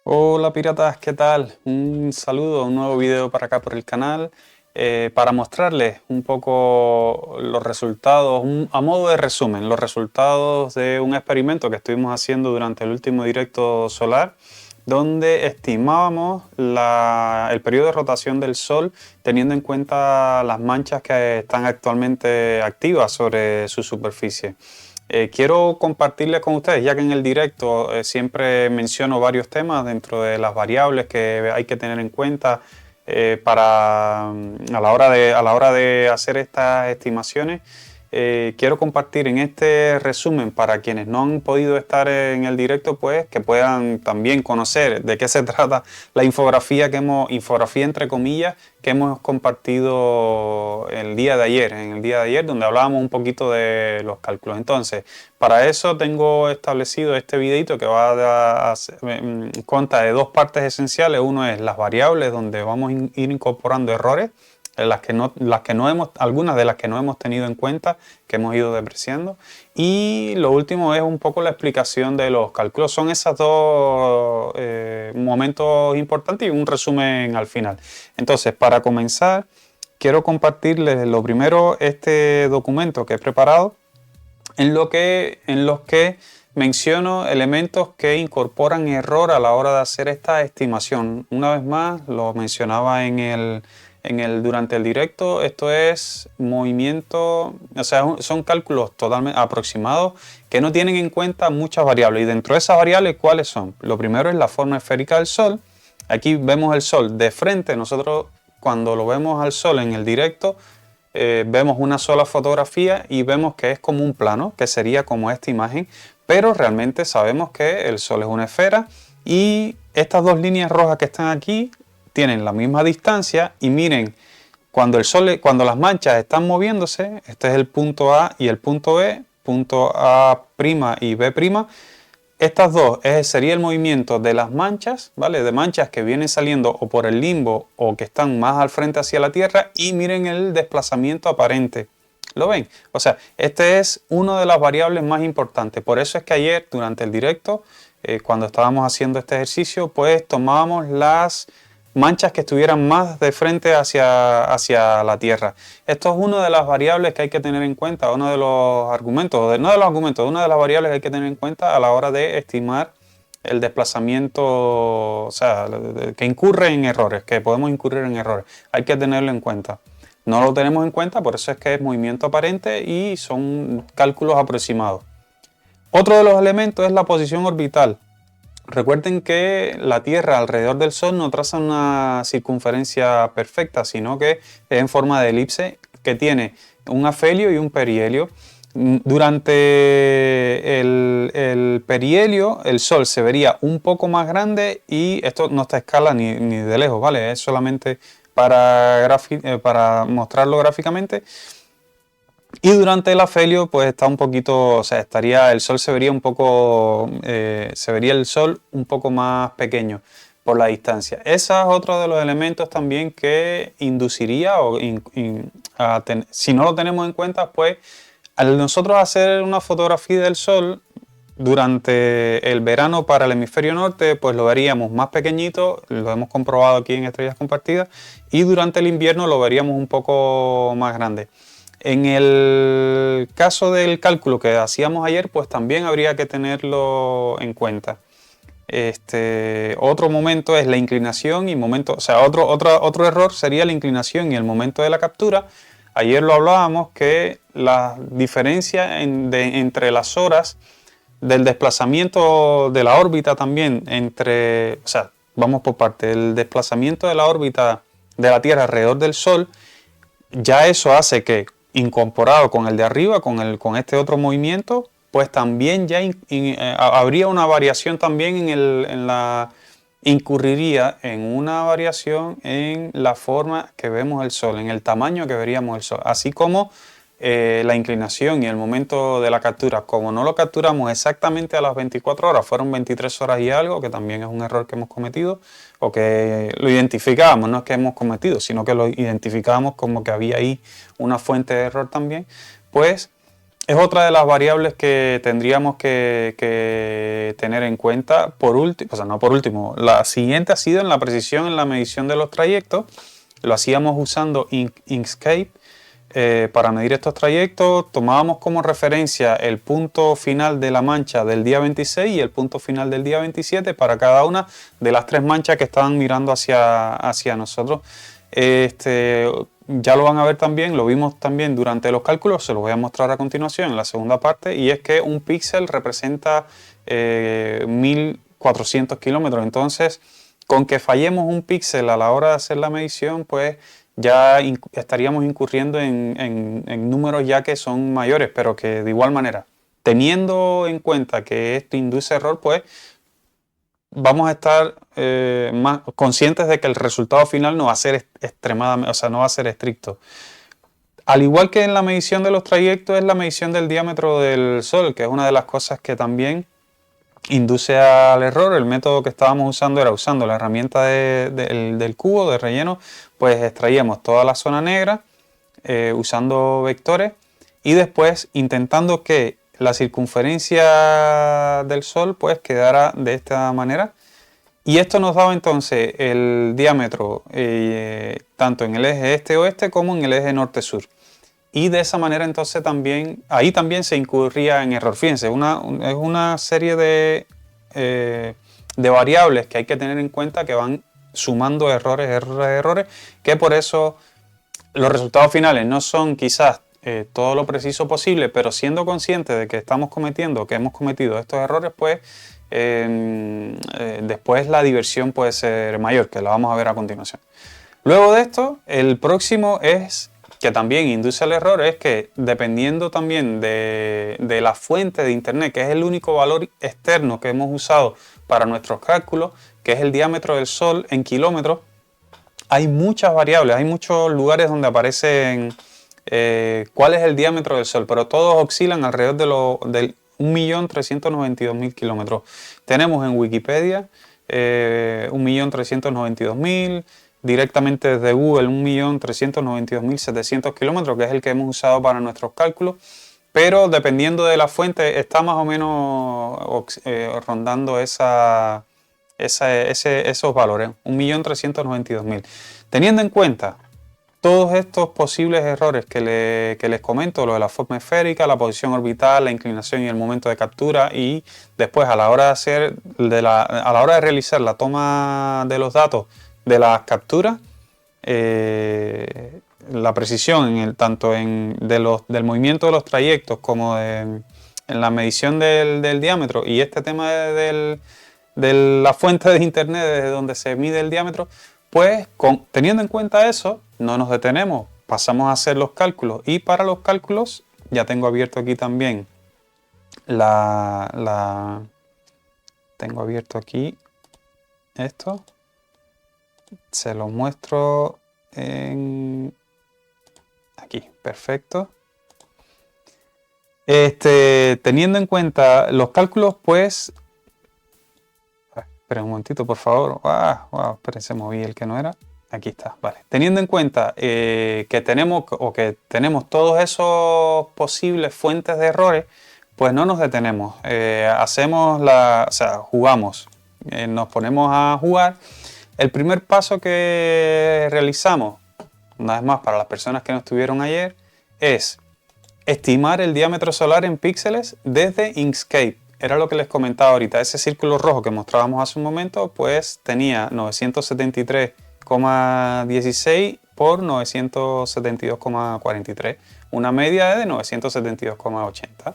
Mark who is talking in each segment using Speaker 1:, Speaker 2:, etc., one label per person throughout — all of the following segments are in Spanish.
Speaker 1: Hola piratas, ¿qué tal? Un saludo, un nuevo video para acá por el canal para mostrarles un poco los resultados, a modo de resumen, los resultados de un experimento que estuvimos haciendo durante el último directo solar, donde estimábamos el periodo de rotación del Sol teniendo en cuenta las manchas que están actualmente activas sobre su superficie. Quiero compartirles con ustedes, ya que en el directo siempre menciono varios temas dentro de las variables que hay que tener en cuenta a la hora de hacer estas estimaciones. Quiero compartir en este resumen para quienes no han podido estar en el directo, pues que puedan también conocer de qué se trata la infografía entre comillas, que hemos compartido en el día de ayer, donde hablábamos un poquito de los cálculos. Entonces, para eso tengo establecido este videito que consta de dos partes esenciales. Uno es las variables, donde vamos a ir incorporando errores, algunas de las que no hemos tenido en cuenta, que hemos ido depreciando. Y lo último es un poco la explicación de los cálculos. Son esos dos momentos importantes y un resumen al final. Entonces, para comenzar, quiero compartirles lo primero este documento que he preparado, en los que menciono elementos que incorporan error a la hora de hacer esta estimación. Una vez más, lo mencionaba durante el directo, esto es movimiento, o sea, son cálculos totalmente aproximados que no tienen en cuenta muchas variables. Y dentro de esas variables, ¿cuáles son? Lo primero es la forma esférica del Sol. Aquí vemos el Sol de frente. Nosotros, cuando lo vemos al Sol en el directo, vemos una sola fotografía y vemos que es como un plano, que sería como esta imagen, pero realmente sabemos que el Sol es una esfera y estas dos líneas rojas que están aquí tienen la misma distancia. Y miren, cuando las manchas están moviéndose, este es el punto A y el punto B, punto A' y B'. Estas dos sería el movimiento de las manchas, ¿vale? De manchas que vienen saliendo o por el limbo o que están más al frente hacia la Tierra, y miren el desplazamiento aparente. ¿Lo ven? O sea, este es una de las variables más importantes. Por eso es que ayer, durante el directo, cuando estábamos haciendo este ejercicio, pues tomábamos las manchas que estuvieran más de frente hacia la Tierra. Esto es una de las variables que hay que tener en cuenta, uno de los argumentos, no de los argumentos, una de las variables que hay que tener en cuenta a la hora de estimar el desplazamiento, o sea, que incurre en errores, que podemos incurrir en errores. Hay que tenerlo en cuenta. No lo tenemos en cuenta, por eso es que es movimiento aparente y son cálculos aproximados. Otro de los elementos es la posición orbital. Recuerden que la Tierra alrededor del Sol no traza una circunferencia perfecta, sino que es en forma de elipse, que tiene un afelio y un perihelio. Durante el perihelio, el Sol se vería un poco más grande, y esto no está a escala ni de lejos, ¿vale? Es solamente para mostrarlo gráficamente. Y durante el afelio, pues está un poquito, o sea, el Sol se vería el Sol un poco más pequeño por la distancia. Ese es otro de los elementos también que induciría, si no lo tenemos en cuenta, pues al nosotros hacer una fotografía del Sol durante el verano para el hemisferio norte, pues lo veríamos más pequeñito, lo hemos comprobado aquí en Estrellas Compartidas, y durante el invierno lo veríamos un poco más grande. En el caso del cálculo que hacíamos ayer, pues también habría que tenerlo en cuenta. Otro momento es la inclinación y momento, o sea, otro error sería la inclinación y el momento de la captura. Ayer lo hablábamos, que la diferencia entre las horas del desplazamiento de la órbita también o sea, vamos por parte, el desplazamiento de la órbita de la Tierra alrededor del Sol, ya eso hace que, incorporado con el de arriba, con este otro movimiento, pues también ya habría una variación también incurriría en una variación en la forma que vemos el Sol, en el tamaño que veríamos el Sol, así como la inclinación y el momento de la captura. Como no lo capturamos exactamente a las 24 horas, fueron 23 horas y algo, que también es un error que hemos cometido, o que lo identificábamos, no es que hemos cometido, sino que lo identificábamos como que había ahí una fuente de error también, pues es otra de las variables que tendríamos que tener en cuenta. Por último, o sea, no por último, la siguiente ha sido en la precisión en la medición de los trayectos. Lo hacíamos usando Inkscape para medir estos trayectos. Tomábamos como referencia el punto final de la mancha del día 26 y el punto final del día 27 para cada una de las 3 manchas que estaban mirando hacia nosotros. Ya lo van a ver también, lo vimos también durante los cálculos, se los voy a mostrar a continuación en la segunda parte, y es que un píxel representa 1400 kilómetros. Entonces, con que fallemos un píxel a la hora de hacer la medición, pues ya estaríamos incurriendo en números ya que son mayores, pero que de igual manera, teniendo en cuenta que esto induce error, pues vamos a estar más conscientes de que el resultado final no va a ser extremadamente, o sea, no va a ser estricto. Al igual que en la medición de los trayectos, es la medición del diámetro del Sol, que es una de las cosas que también induce al error. El método que estábamos usando era usando la herramienta del cubo de relleno, pues extraíamos toda la zona negra usando vectores y después intentando que la circunferencia del Sol pues quedara de esta manera, y esto nos daba entonces el diámetro tanto en el eje este-oeste como en el eje norte-sur, y de esa manera entonces ahí también se incurría en error. Fíjense, es una serie de variables que hay que tener en cuenta, que van sumando errores, que por eso los resultados finales no son quizás todo lo preciso posible, pero siendo conscientes de que hemos cometido estos errores, pues después la diversión puede ser mayor, que la vamos a ver a continuación. Luego de esto, el próximo es, que también induce al error, es que dependiendo también de la fuente de internet, que es el único valor externo que hemos usado para nuestros cálculos, que es el diámetro del Sol en kilómetros, hay muchas variables, hay muchos lugares donde aparecen cuál es el diámetro del Sol, pero todos oscilan alrededor del 1.392.000 kilómetros. Tenemos en Wikipedia 1.392.000, directamente desde Google 1.392.700 kilómetros, que es el que hemos usado para nuestros cálculos, pero dependiendo de la fuente está más o menos rondando esos valores, 1.392.000. Teniendo en cuenta todos estos posibles errores que les comento, lo de la forma esférica, la posición orbital, la inclinación y el momento de captura, y después a la hora de realizar la toma de los datos de las capturas, la precisión tanto del movimiento de los trayectos como en la medición del diámetro, y este tema de la fuente de internet desde donde se mide el diámetro, pues teniendo en cuenta eso, no nos detenemos, pasamos a hacer los cálculos, y para los cálculos ya tengo abierto aquí también tengo abierto aquí esto, se lo muestro aquí, perfecto. Teniendo en cuenta los cálculos, pues esperen un momentito, por favor. Wow, esperen, se moví el que no era. Aquí está, vale. Teniendo en cuenta que tenemos todos esos posibles fuentes de errores, pues no nos detenemos. Jugamos. Nos ponemos a jugar. El primer paso que realizamos, una vez más para las personas que no estuvieron ayer, es estimar el diámetro solar en píxeles desde Inkscape. Era lo que les comentaba ahorita. Ese círculo rojo que mostrábamos hace un momento, pues tenía 973,16 por 972,43. Una media de 972,80.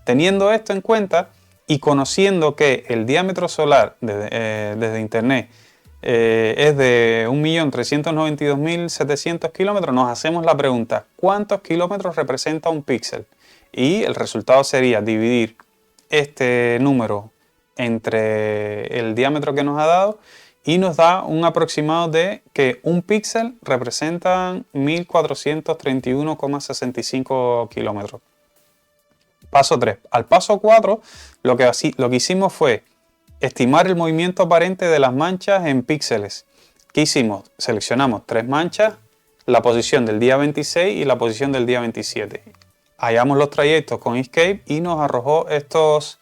Speaker 1: Teniendo esto en cuenta y conociendo que el diámetro solar desde Internet es de 1.392.700 kilómetros, nos hacemos la pregunta: ¿cuántos kilómetros representa un píxel? Y el resultado sería dividir este número entre el diámetro que nos ha dado, y nos da un aproximado de que un píxel representa 1.431,65 kilómetros. Paso 3. Al paso 4 lo que hicimos fue estimar el movimiento aparente de las manchas en píxeles. ¿Qué hicimos? Seleccionamos 3 manchas, la posición del día 26 y la posición del día 27. hallamos los trayectos con Inkscape y nos arrojó estos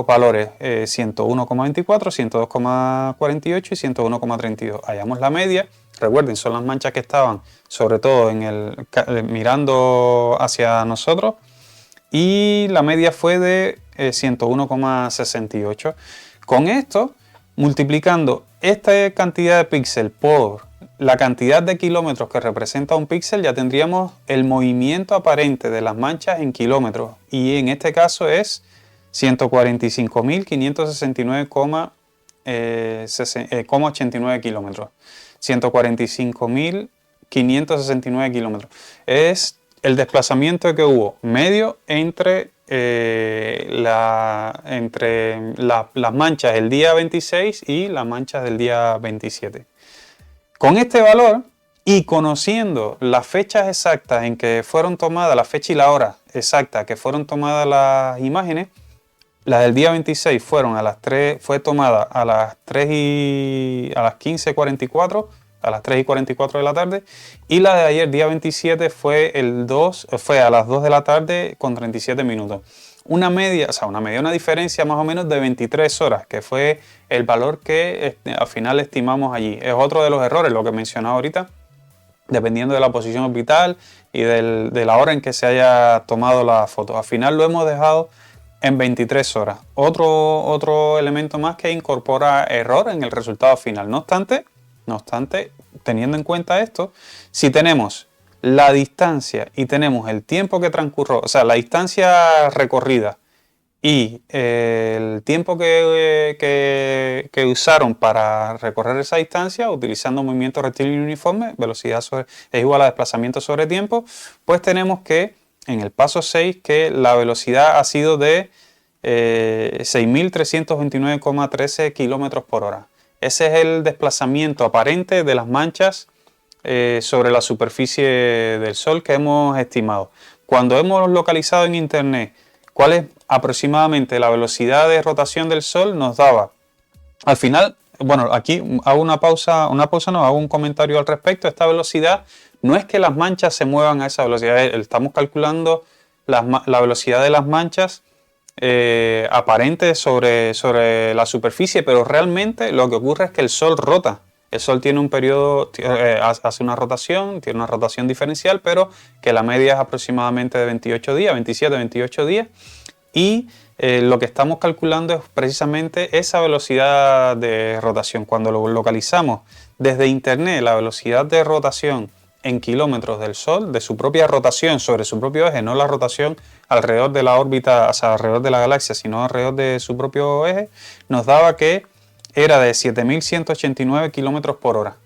Speaker 1: valores, 101,24, 102,48 y 101,32. Hallamos la media. Recuerden, son las manchas que estaban sobre todo mirando hacia nosotros, y la media fue de 101,68. Con esto, multiplicando esta cantidad de píxeles por la cantidad de kilómetros que representa un píxel, ya tendríamos el movimiento aparente de las manchas en kilómetros, y en este caso es 145.569,89 kilómetros. 145.569 kilómetros. Es el desplazamiento que hubo medio entre las manchas del día 26 y las manchas del día 27. Con este valor y conociendo las fechas exactas en que fueron tomadas, la fecha y la hora exacta que fueron tomadas las imágenes, la del día 26 fue tomada a las 15:44, a las 3:44 de la tarde, y la de ayer, día 27, fue a las 2 de la tarde con 37 minutos. Una diferencia más o menos de 23 horas, que fue el valor que al final estimamos allí. Es otro de los errores, lo que mencionaba ahorita, dependiendo de la posición orbital y de la hora en que se haya tomado la foto. Al final lo hemos dejado en 23 horas. Otro elemento más que incorpora error en el resultado final. No obstante, teniendo en cuenta esto, si tenemos la distancia y tenemos el tiempo que transcurrió, o sea, la distancia recorrida y el tiempo que usaron para recorrer esa distancia, utilizando movimiento rectilíneo uniforme, velocidad es igual a desplazamiento sobre tiempo, pues tenemos que en el paso 6 que la velocidad ha sido de 6.329,13 km por hora. Ese es el desplazamiento aparente de las manchas sobre la superficie del Sol que hemos estimado. Cuando hemos localizado en Internet cuál es aproximadamente la velocidad de rotación del Sol, nos daba, al final, bueno, aquí hago hago un comentario al respecto. Esta velocidad no es que las manchas se muevan a esa velocidad, estamos calculando la velocidad de las manchas aparente sobre la superficie, pero realmente lo que ocurre es que el Sol rota. El Sol tiene un periodo, hace una rotación, tiene una rotación diferencial, pero que la media es aproximadamente de 28 días, 27, 28 días, y lo que estamos calculando es precisamente esa velocidad de rotación. Cuando lo localizamos desde Internet, la velocidad de rotación en kilómetros del Sol, de su propia rotación sobre su propio eje, no la rotación alrededor de la órbita, o sea, alrededor de la galaxia, sino alrededor de su propio eje, nos daba que era de 7.189 kilómetros por hora.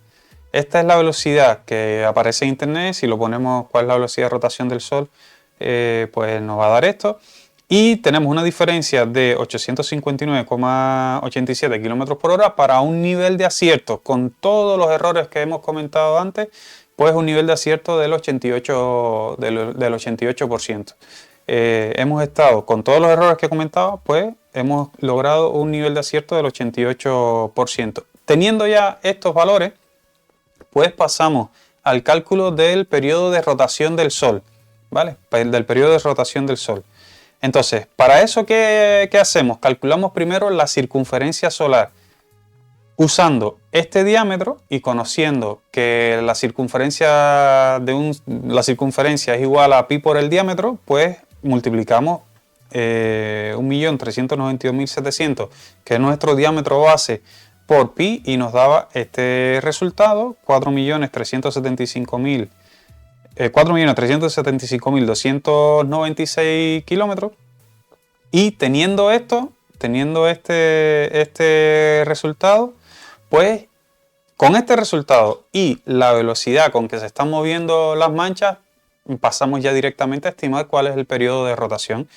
Speaker 1: Esta es la velocidad que aparece en Internet. Si lo ponemos cuál es la velocidad de rotación del Sol, pues nos va a dar esto. Y tenemos una diferencia de 859,87 kilómetros por hora para un nivel de acierto, con todos los errores que hemos comentado antes, pues un nivel de acierto del 88%. Hemos estado, con todos los errores que he comentado, pues hemos logrado un nivel de acierto del 88%. Teniendo ya estos valores, pues pasamos al cálculo del periodo de rotación del Sol, ¿vale? Del periodo de rotación del Sol. Entonces, para eso, ¿qué hacemos? Calculamos primero la circunferencia solar. Usando este diámetro y conociendo que la circunferencia es igual a pi por el diámetro, pues multiplicamos 1.392.700, que es nuestro diámetro base, por pi, y nos daba este resultado, 4.375.296 kilómetros. Y teniendo este resultado, pues con este resultado y la velocidad con que se están moviendo las manchas, pasamos ya directamente a estimar cuál es el periodo de rotación.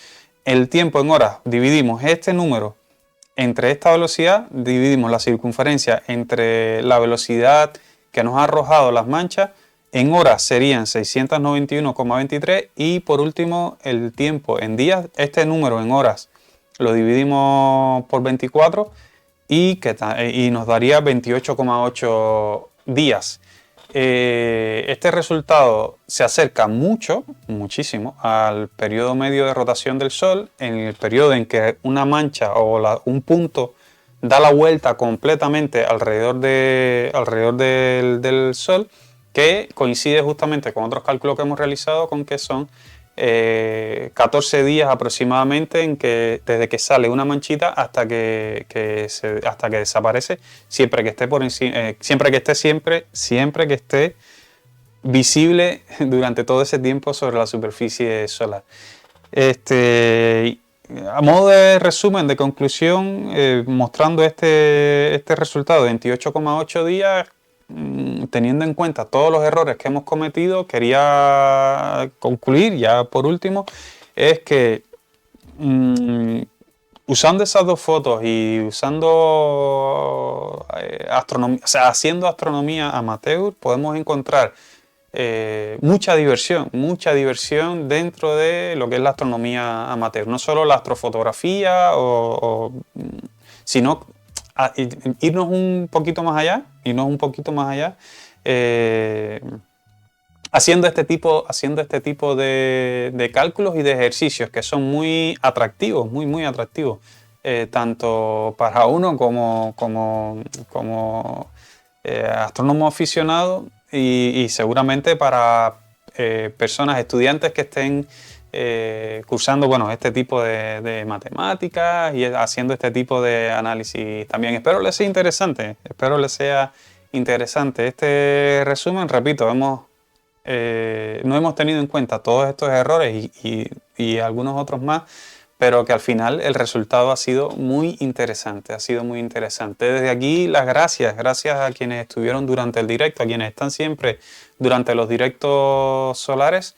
Speaker 1: El tiempo en horas, dividimos este número entre esta velocidad, dividimos la circunferencia entre la velocidad que nos ha arrojado las manchas, en horas serían 691,23, y por último el tiempo en días, este número en horas lo dividimos por 24 y nos daría 28,8 días. Este resultado se acerca muchísimo al periodo medio de rotación del Sol, en el periodo en que una mancha o un punto da la vuelta completamente alrededor del Sol, que coincide justamente con otros cálculos que hemos realizado, con que son 14 días aproximadamente desde que sale una manchita hasta que desaparece, siempre que esté por encima, siempre que esté visible durante todo ese tiempo sobre la superficie solar. A modo de resumen, de conclusión, mostrando este resultado de 28,8 días, teniendo en cuenta todos los errores que hemos cometido, quería concluir ya por último, es que usando esas dos fotos y usando haciendo astronomía amateur, podemos encontrar mucha diversión dentro de lo que es la astronomía amateur. No solo la astrofotografía, sino irnos un poquito más allá, haciendo este tipo de cálculos y de ejercicios que son muy atractivos, muy atractivos, tanto para uno como astrónomo aficionado y seguramente para personas, estudiantes que estén cursando este tipo de matemáticas y haciendo este tipo de análisis también. Espero les sea interesante este resumen. Repito, no hemos tenido en cuenta todos estos errores y algunos otros más, pero que al final el resultado ha sido muy interesante, Desde aquí las gracias a quienes estuvieron durante el directo, a quienes están siempre durante los directos solares,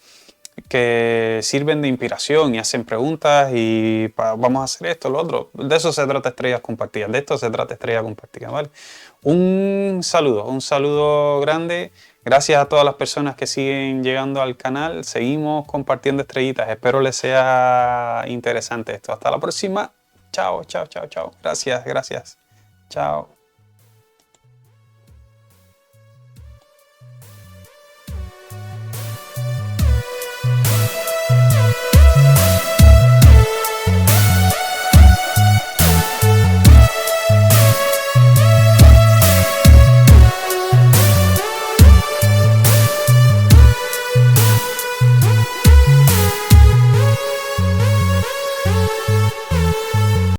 Speaker 1: que sirven de inspiración y hacen preguntas y vamos a hacer esto, lo otro. De eso se trata Estrellas Compartidas, ¿vale? Un saludo grande. Gracias a todas las personas que siguen llegando al canal. Seguimos compartiendo estrellitas. Espero les sea interesante esto. Hasta la próxima. Chao. Gracias. Chao.